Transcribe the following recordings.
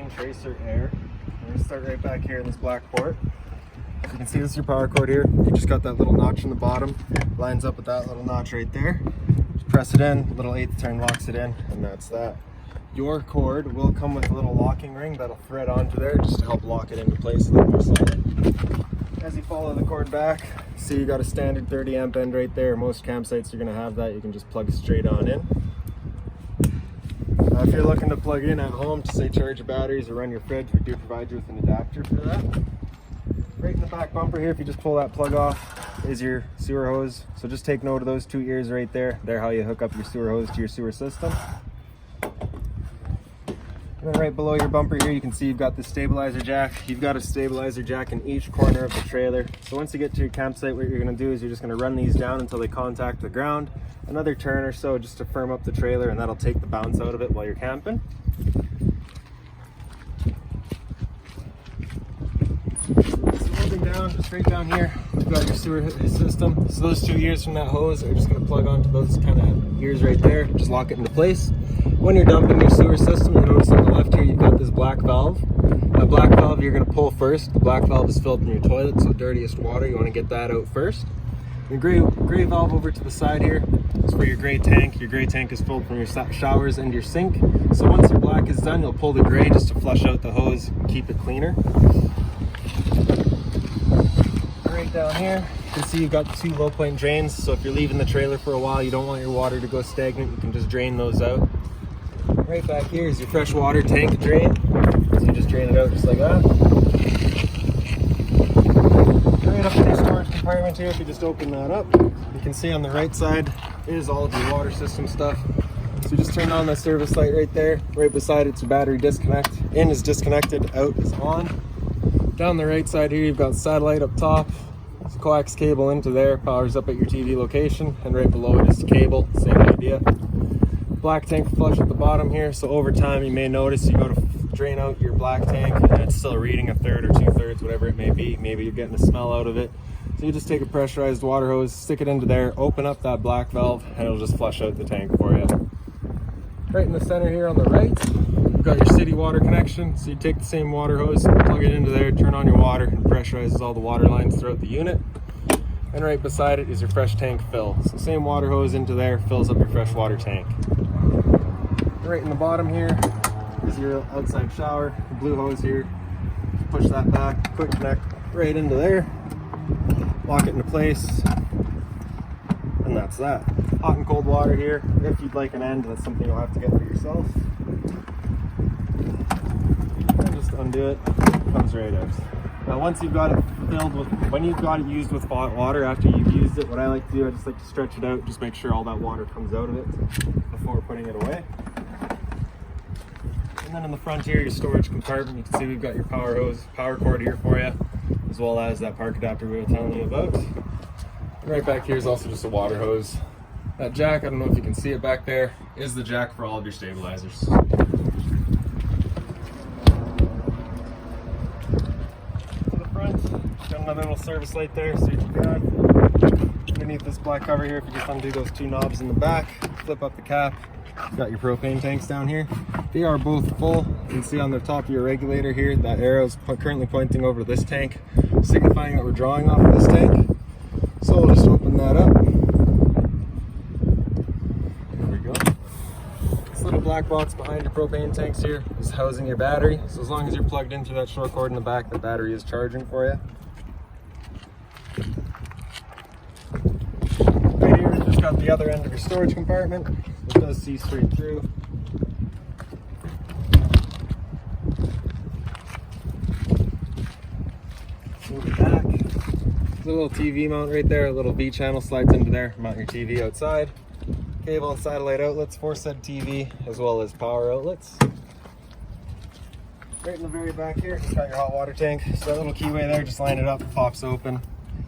Propane Tracer Air. We're going to start right back here in this black port. You can see this is your power cord here. You just got that little notch in the bottom. Lines up with that little notch right there. Just press it in, little 8th turn locks it in, and that's that. Your cord will come with a little locking ring that'll thread onto there just to help lock it into place a little more solid. As you follow the cord back, see you got a standard 30 amp end right there. Most campsites are going to have that. You can just plug straight on in. If you're looking to plug in at home to say charge your batteries or run your fridge, we do provide you with an adapter for that. Right in the back bumper here, if you just pull that plug off, is your sewer hose. So just take note of those 2 ears right there. They're how you hook up your sewer hose to your sewer system. And then right below your bumper here, you can see you've got the stabilizer jack. You've got a stabilizer jack in each corner of the trailer. So once you get to your campsite, what you're going to do is you're just going to run these down until they contact the ground. Another turn or so just to firm up the trailer, and that'll take the bounce out of it while you're camping. Down, straight down here, you've got your sewer system. So those 2 ears from that hose are just going to plug onto those kind of ears right there. Just lock it into place. When you're dumping your sewer system, you notice on the left here you've got this black valve. That black valve you're going to pull first. The black valve is filled in your toilet, so dirtiest water, you want to get that out first. Your gray valve over to the side here is for your gray tank. Your gray tank is filled from your showers and your sink. So once your black is done, you'll pull the gray just to flush out the hose and keep it cleaner. Right down here, you can see you've got 2 low point drains. So if you're leaving the trailer for a while, you don't want your water to go stagnant, you can just drain those out. Right back here is your fresh water tank drain. So you just drain it out just like that. Right up in your storage compartment here, if you just open that up, you can see on the right side is all of your water system stuff. So you just turn on the service light right there. Right beside it's a battery disconnect. In is disconnected, out is on. Down the right side here, you've got satellite up top. It's a coax cable into there, powers up at your TV location, and right below it is the cable, same idea. Black tank flush at the bottom here, so over time you may notice you go to drain out your black tank and it's still reading 1/3 or 2/3, whatever it may be. Maybe you're getting a smell out of it. So you just take a pressurized water hose, stick it into there, open up that black valve, and it'll just flush out the tank for you. Right in the center here on the right, you've got your city water connection. So you take the same water hose, plug it into there, turn on your water, and pressurizes all the water lines throughout the unit. And right beside it is your fresh tank fill. So same water hose into there, fills up your fresh water tank. Right in the bottom here is your outside shower, the blue hose here. Push that back, quick connect right into there, lock it into place, and that's that. Hot and cold water here. If you'd like an end, that's something you'll have to get for yourself. And just undo it, comes right out. Now once you've got it filled with, when you've got it used with hot water, after you've used it, what I like to do, I just like to stretch it out, just make sure all that water comes out of it before putting it away. And then in the front here, your storage compartment, you can see we've got your power hose, power cord here for you, as well as that park adapter we were telling you about. And right back here is also just a water hose. That jack, I don't know if you can see it back there, is the jack for all of your stabilizers. To the front, got another little service light there, so you can grab underneath this black cover here. If you just undo those 2 knobs in the back, flip up the cap, you've got your propane tanks down here. They are both full. You can see on the top of your regulator here, that arrow is currently pointing over this tank, signifying that we're drawing off of this tank. So we'll just open that up. There we go. This little black box behind your propane tanks here is housing your battery. So as long as you're plugged into that short cord in the back, the battery is charging for you. Right here, we've just got the other end of your storage compartment. It does see straight through. Move it back. There's a little TV mount right there, a little V channel slides into there, mount your TV outside. Cable and satellite outlets for said TV, as well as power outlets. Right in the very back here, you've got your hot water tank. So that little keyway there, just line it up, pops open.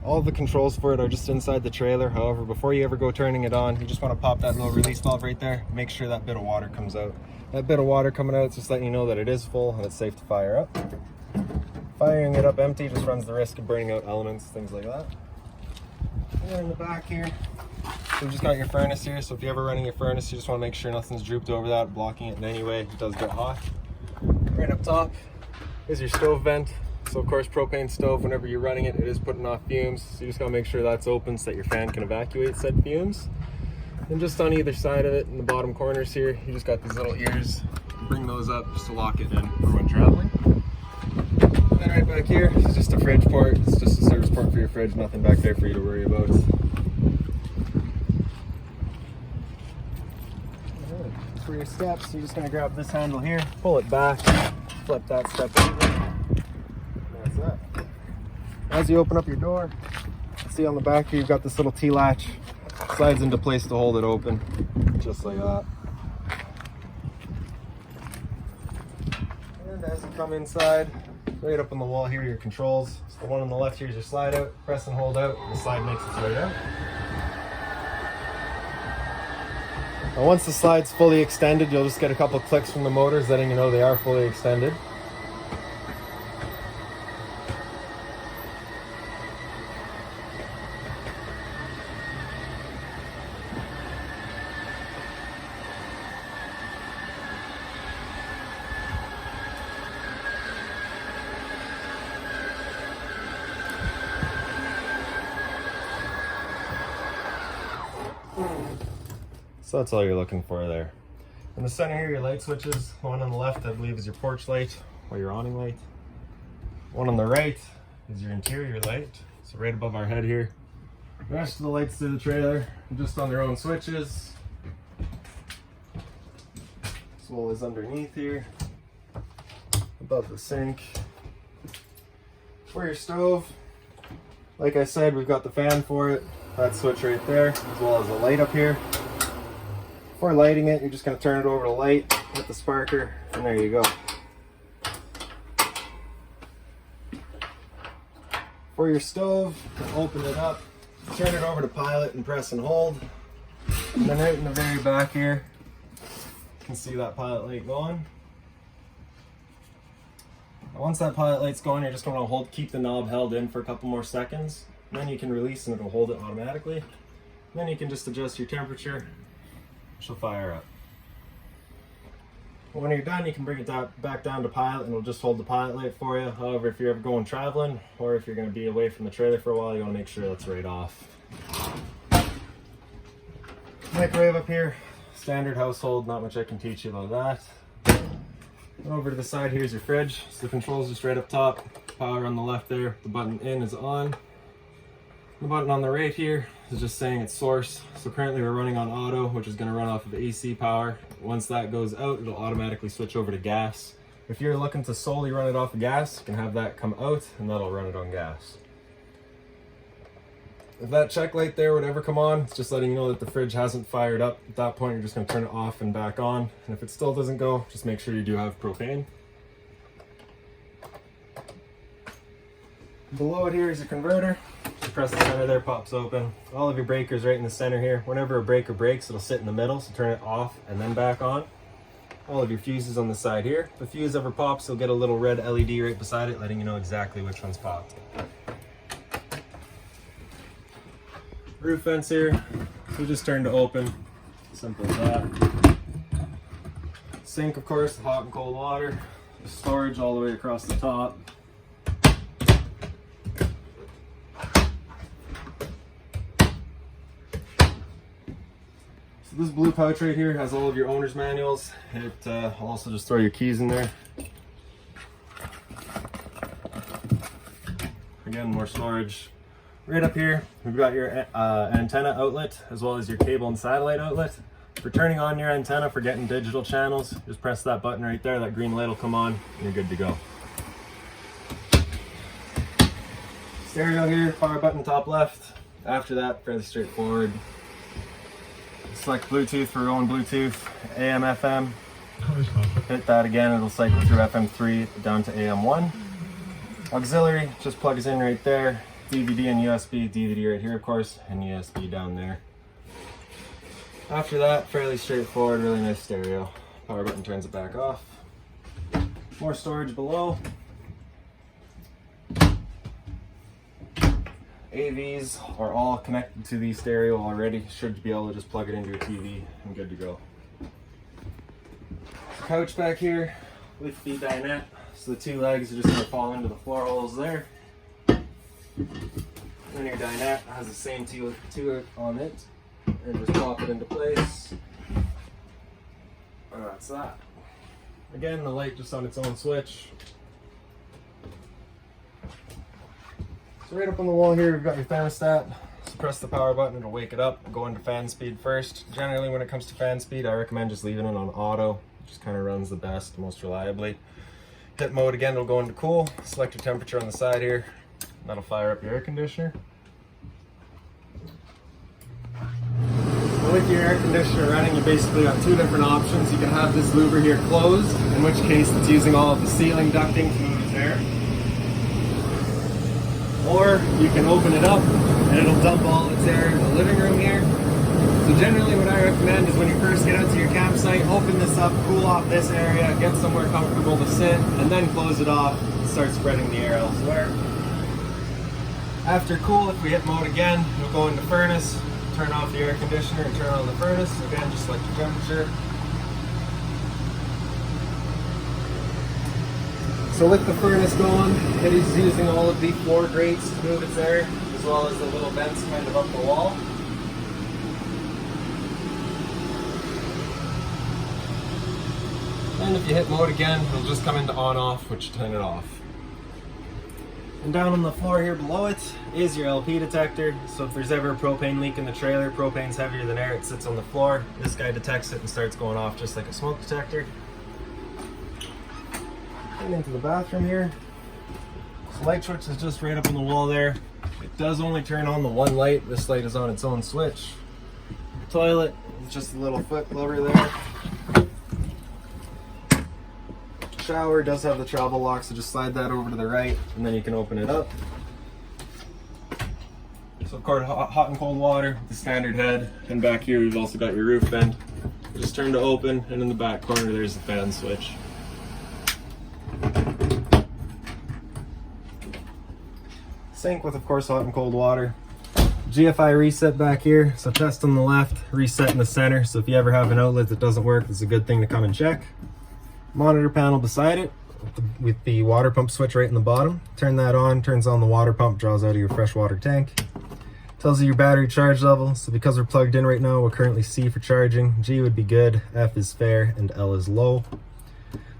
All the controls for it are just inside the trailer. However, before you ever go turning it on, you just want to pop that little release valve right there. Make sure that bit of water comes out. That bit of water coming out is just letting you know that it is full and it's safe to fire up. Firing it up empty just runs the risk of burning out elements, things like that. And then in the back here, so we've just got your furnace here. So if you're ever running your furnace, you just want to make sure nothing's drooped over that, blocking it in any way. It does get hot. Right up top is your stove vent. So of course, propane stove, whenever you're running it, it is putting off fumes. So you just gotta make sure that's open so that your fan can evacuate said fumes. And just on either side of it, in the bottom corners here, you just got these little ears. Bring those up just to lock it in for when traveling. And then right back here is just a fridge port. It's just a service port for your fridge, nothing back there for you to worry about. For your steps, you're just going to grab this handle here, pull it back, flip that step over. That's that. As you open up your door, see on the back here, you've got this little T-latch. Slides into place to hold it open, just like that. And as you come inside, right up on the wall here, your controls. So the one on the left here is your slide out, press and hold out, and the slide makes its way out. Now once the slide's fully extended, you'll just get a couple clicks from the motors letting you know they are fully extended. So that's all you're looking for there. In the center here, your light switches. The one on the left, I believe, is your porch light or your awning light. One on the right is your interior light. So right above our head here. The rest of the lights to the trailer are just on their own switches. This wall is underneath here, above the sink. For your stove, like I said, we've got the fan for it. That switch right there, as well as the light up here. Before lighting it, you're just going to turn it over to light, hit the sparker, and there you go. For your stove, open it up, turn it over to pilot and press and hold. And then right in the very back here, you can see that pilot light going. Once that pilot light's going, you're just going to keep the knob held in for a couple more seconds. And then you can release and it'll hold it automatically. And then you can just adjust your temperature. She'll fire up. When you're done, you can bring it back down to pilot and it'll just hold the pilot light for you. However, if you're ever going traveling or if you're going to be away from the trailer for a while, you want to make sure that's right off. Microwave up here, standard household, not much I can teach you about that. And over to the side, here's your fridge. So the controls just right up top, power on the left there, the button in is on. The button on the right here is just saying it's source. So currently we're running on auto, which is going to run off of AC power. Once that goes out, it'll automatically switch over to gas. If you're looking to solely run it off of gas, you can have that come out and that'll run it on gas. If that check light there would ever come on, it's just letting you know that the fridge hasn't fired up. At that point, you're just going to turn it off and back on. And if it still doesn't go, just make sure you do have propane. Below it here is a converter. Just press the center there, pops open. All of your breakers right in the center here. Whenever a breaker breaks, it'll sit in the middle, so turn it off and then back on. All of your fuses on the side here. If a fuse ever pops, you'll get a little red LED right beside it, letting you know exactly which one's popped. Roof vents here, we just turn to open. Simple as that. Sink, of course, the hot and cold water. Storage all the way across the top. So this blue pouch right here has all of your owner's manuals. It also just throw your keys in there. Again, more storage. Right up here, we've got your antenna outlet as well as your cable and satellite outlet. For turning on your antenna for getting digital channels, just press that button right there, that green light will come on, and you're good to go. Stereo here, power button top left. After that, fairly straightforward. Select Bluetooth for going Bluetooth, AM, FM. Hit that again, it'll cycle through FM3 down to AM1. Auxiliary just plugs in right there. DVD and USB, DVD right here of course, and USB down there. After that, fairly straightforward, really nice stereo. Power button turns it back off. More storage below. AVs are all connected to the stereo already. Should be able to just plug it into your TV and good to go. Couch back here, with the dinette. So the two legs are just going to fall into the floor holes there. And then your dinette has the same to it on it. And just pop it into place. And that's that. Again, the light just on its own switch. So right up on the wall here, we've got your thermostat. So press the power button, it'll wake it up. Go into fan speed first. Generally, when it comes to fan speed, I recommend just leaving it on auto. It just kind of runs the best, most reliably. Hit mode again, it'll go into cool. Select your temperature on the side here. That'll fire up your air conditioner. With your air conditioner running, you basically got two different options. You can have this louver here closed, in which case it's using all of the ceiling ducting to move its air. Or you can open it up and it'll dump all its air in the living room here. So generally what I recommend is when you first get out to your campsite, open this up, cool off this area, get somewhere comfortable to sit, and then close it off and start spreading the air elsewhere. After cool, if we hit mode again, we'll go into furnace. Turn off the air conditioner and turn on the furnace. Again, just select your temperature. So with the furnace going, it is using all of the floor grates to move its air, as well as the little vents kind of up the wall. And if you hit mode again, it'll just come into on-off, which you turn it off. And down on the floor here below it is your LP detector. So if there's ever a propane leak in the trailer, propane's heavier than air, it sits on the floor. This guy detects it and starts going off just like a smoke detector. And into the bathroom here. So light switch is just right up on the wall there. It does only turn on the one light. This light is on its own switch. Toilet is just a little foot lever there. Shower does have the travel lock, so just slide that over to the right and then you can open it up. So of course, hot and cold water, the standard head, and back here we've also got your roof vent. Just turn to open, and in the back corner there's the fan switch. Sink with of course hot and cold water. GFI reset back here, so test on the left, reset in the center, so if you ever have an outlet that doesn't work, it's a good thing to come and check. Monitor panel beside it with the water pump switch right in the bottom. Turn that on, turns on the water pump, draws out of your freshwater tank. Tells you your battery charge level. So because we're plugged in right now, we're currently C for charging. G would be good, F is fair, and L is low.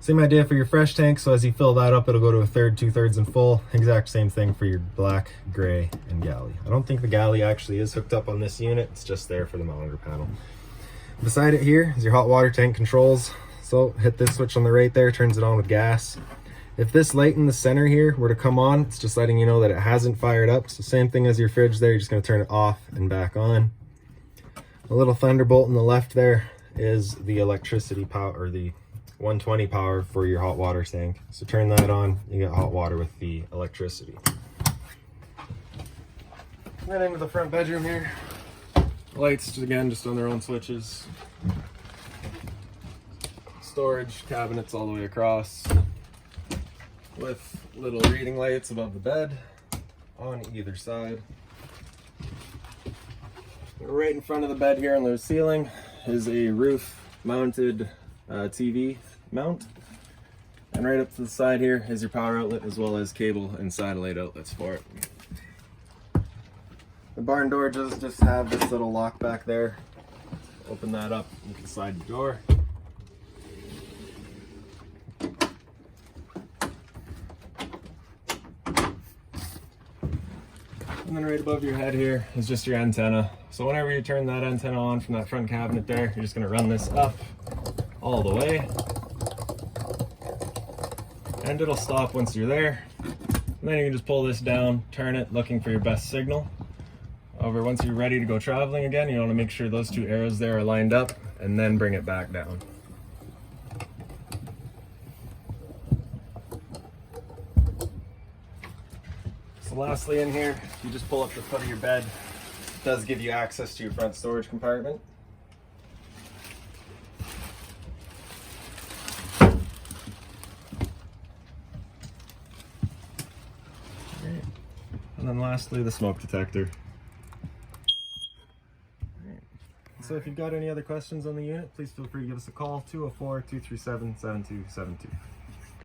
Same idea for your fresh tank. So as you fill that up, it'll go to a third, 2/3 and full. Exact same thing for your black, gray, and galley. I don't think the galley actually is hooked up on this unit. It's just there for the monitor panel. Beside it here is your hot water tank controls. So hit this switch on the right there, turns it on with gas. If this light in the center here were to come on, it's just letting you know that it hasn't fired up. So same thing as your fridge there, you're just gonna turn it off and back on. A little thunderbolt in the left there is the electricity power, or the 120 power for your hot water tank. So turn that on, you get hot water with the electricity. And then into the front bedroom here. Lights, again, just on their own switches. Storage cabinets all the way across with little reading lights above the bed on either side. Right in front of the bed here on the ceiling is a roof mounted TV mount, and right up to the side here is your power outlet as well as cable and satellite outlets for it. The barn door does just have this little lock back there. Open that up, you can slide the door. And then right above your head here is just your antenna. So whenever you turn that antenna on from that front cabinet there, you're just gonna run this up all the way. And it'll stop once you're there. And then you can just pull this down, turn it, looking for your best signal. However, once you're ready to go traveling again, you wanna make sure those two arrows there are lined up and then bring it back down. So lastly in here, you just pull up the foot of your bed. It does give you access to your front storage compartment. Great. And then lastly, the smoke detector. Great. So if you've got any other questions on the unit, please feel free to give us a call, 204-237-7272.